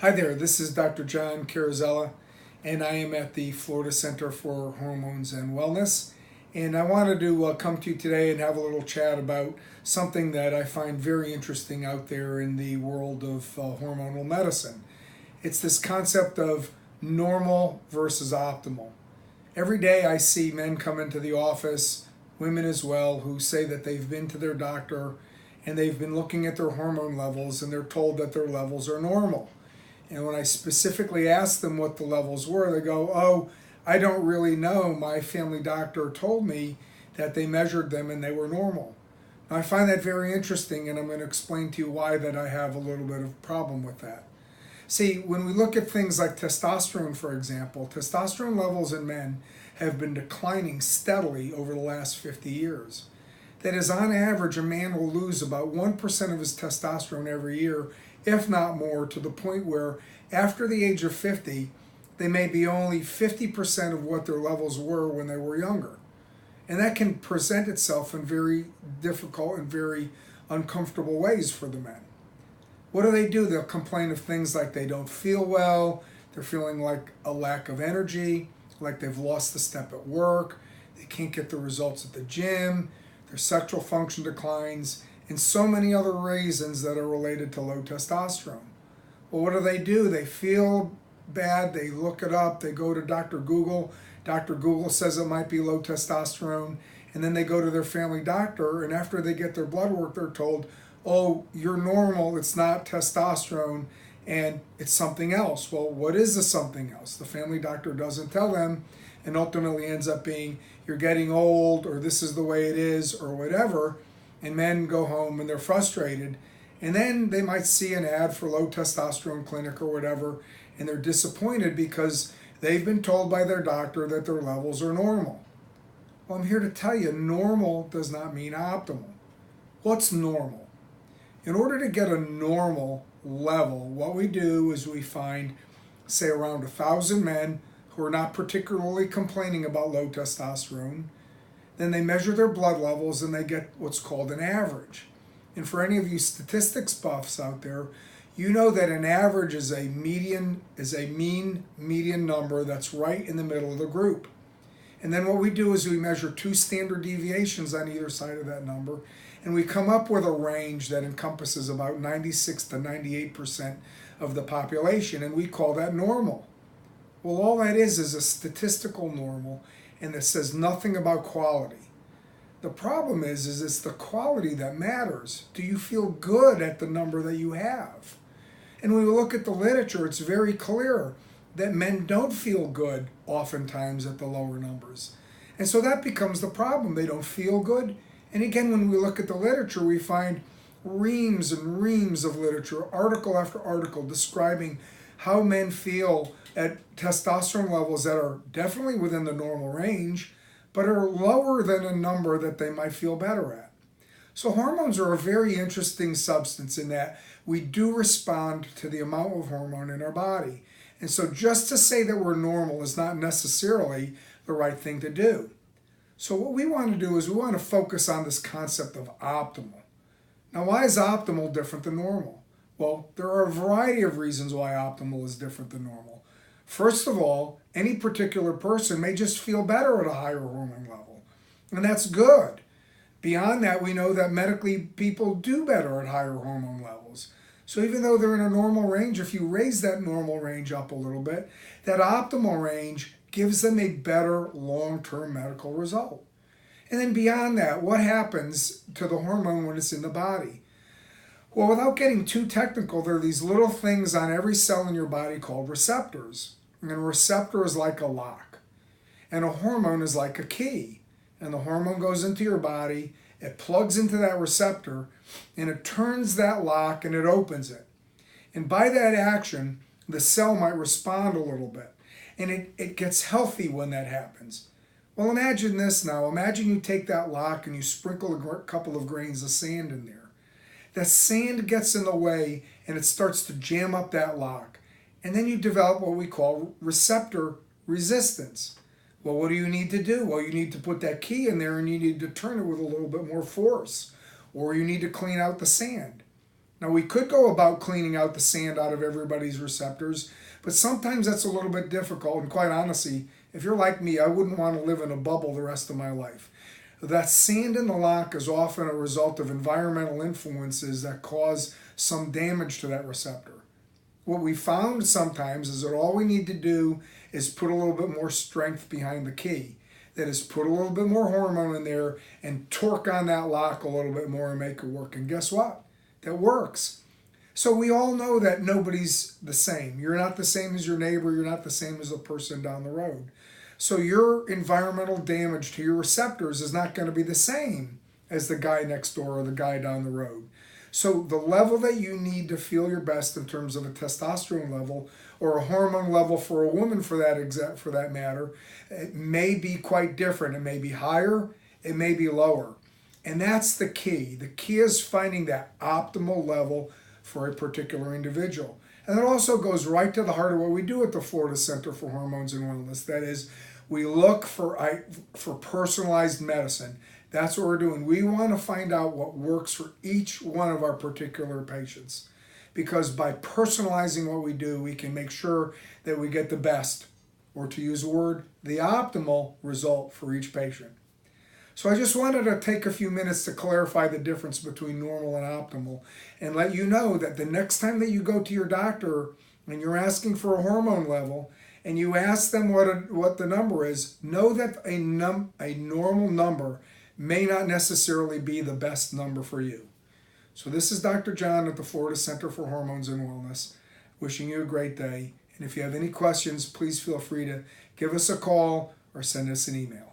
Hi there, this is Dr. John Carrozzella, and I am at the Florida Center for Hormones and Wellness. And I wanted to come to you today and have a little chat about something that I find very interesting out there in the world of hormonal medicine. It's this concept of normal versus optimal. Every day I see men come into the office, women as well, who say that they've been to their doctor and they've been looking at their hormone levels and they're told that their levels are normal. And when I specifically ask them what the levels were, they go, "Oh, I don't really know. My family doctor told me that they measured them and they were normal." Now, I find that very interesting, and I'm going to explain to you why that I have a little bit of a problem with that. See, when we look at things like testosterone, for example, testosterone levels in men have been declining steadily over the last 50 years. That is, on average, a man will lose about 1% of his testosterone every year, if not more, to the point where after the age of 50, they may be only 50% of what their levels were when they were younger. And that can present itself in very difficult and very uncomfortable ways for the men. What do? They'll complain of things like they don't feel well, they're feeling like a lack of energy, like they've lost the step at work, they can't get the results at the gym, their sexual function declines, and so many other reasons that are related to low testosterone. Well, what do? They feel bad, they look it up, they go to Dr. Google. Dr. Google says it might be low testosterone, and then they go to their family doctor, and after they get their blood work, they're told, "Oh, you're normal, it's not testosterone, and it's something else." Well, what is the something else? The family doctor doesn't tell them, and ultimately ends up being, "You're getting old," or "This is the way it is," or whatever. And men go home and they're frustrated, and then they might see an ad for low testosterone clinic or whatever, and they're disappointed because they've been told by their doctor that their levels are normal. Well, I'm here to tell you, normal does not mean optimal. What's normal? In order to get a normal level, what we do is we find, say, around 1,000 men who are not particularly complaining about low testosterone. Then they measure their blood levels and they get what's called an average. And for any of you statistics buffs out there, you know that an average is a mean median number that's right in the middle of the group. And then what we do is we measure two standard deviations on either side of that number, and we come up with a range that encompasses about 96 to 98% of the population, and we call that normal. Well, all that is a statistical normal, and it says nothing about quality. The problem is it's the quality that matters. Do you feel good at the number that you have? And when we look at the literature, it's very clear that men don't feel good oftentimes at the lower numbers. And so that becomes the problem. They don't feel good. And again, when we look at the literature, we find reams and reams of literature, article after article, describing how men feel at testosterone levels that are definitely within the normal range, but are lower than a number that they might feel better at. So hormones are a very interesting substance in that we do respond to the amount of hormone in our body. And so just to say that we're normal is not necessarily the right thing to do. So what we want to do is we want to focus on this concept of optimal. Now, why is optimal different than normal? Well, there are a variety of reasons why optimal is different than normal. First of all, any particular person may just feel better at a higher hormone level, and that's good. Beyond that, we know that medically people do better at higher hormone levels. So even though they're in a normal range, if you raise that normal range up a little bit, that optimal range gives them a better long-term medical result. And then beyond that, what happens to the hormone when it's in the body? Well, without getting too technical, there are these little things on every cell in your body called receptors. And a receptor is like a lock. And a hormone is like a key. And the hormone goes into your body, it plugs into that receptor, and it turns that lock and it opens it. And by that action, the cell might respond a little bit. And it gets healthy when that happens. Well, imagine this now. Imagine you take that lock and you sprinkle a couple of grains of sand in there. That sand gets in the way and it starts to jam up that lock. And then you develop what we call receptor resistance. Well, what do you need to do? Well, you need to put that key in there and you need to turn it with a little bit more force. Or you need to clean out the sand. Now, we could go about cleaning out the sand out of everybody's receptors, but sometimes that's a little bit difficult. And quite honestly, if you're like me, I wouldn't want to live in a bubble the rest of my life. That sand in the lock is often a result of environmental influences that cause some damage to that receptor. What we found sometimes is that all we need to do is put a little bit more strength behind the key. That is, put a little bit more hormone in there and torque on that lock a little bit more and make it work. And guess what? That works. So we all know that nobody's the same. You're not the same as your neighbor. You're not the same as the person down the road. So your environmental damage to your receptors is not going to be the same as the guy next door or the guy down the road. So the level that you need to feel your best in terms of a testosterone level or a hormone level for a woman for that matter, it may be quite different. It may be higher, it may be lower. And that's the key. The key is finding that optimal level for a particular individual. And that also goes right to the heart of what we do at the Florida Center for Hormones and Wellness. That is, we look for personalized medicine. That's what we're doing. We want to find out what works for each one of our particular patients. Because by personalizing what we do, we can make sure that we get the best, or to use a word, the optimal result for each patient. So I just wanted to take a few minutes to clarify the difference between normal and optimal and let you know that the next time that you go to your doctor and you're asking for a hormone level and you ask them what the number is, know that a normal number may not necessarily be the best number for you. So this is Dr. John at the Florida Center for Hormones and Wellness, wishing you a great day. And if you have any questions, please feel free to give us a call or send us an email.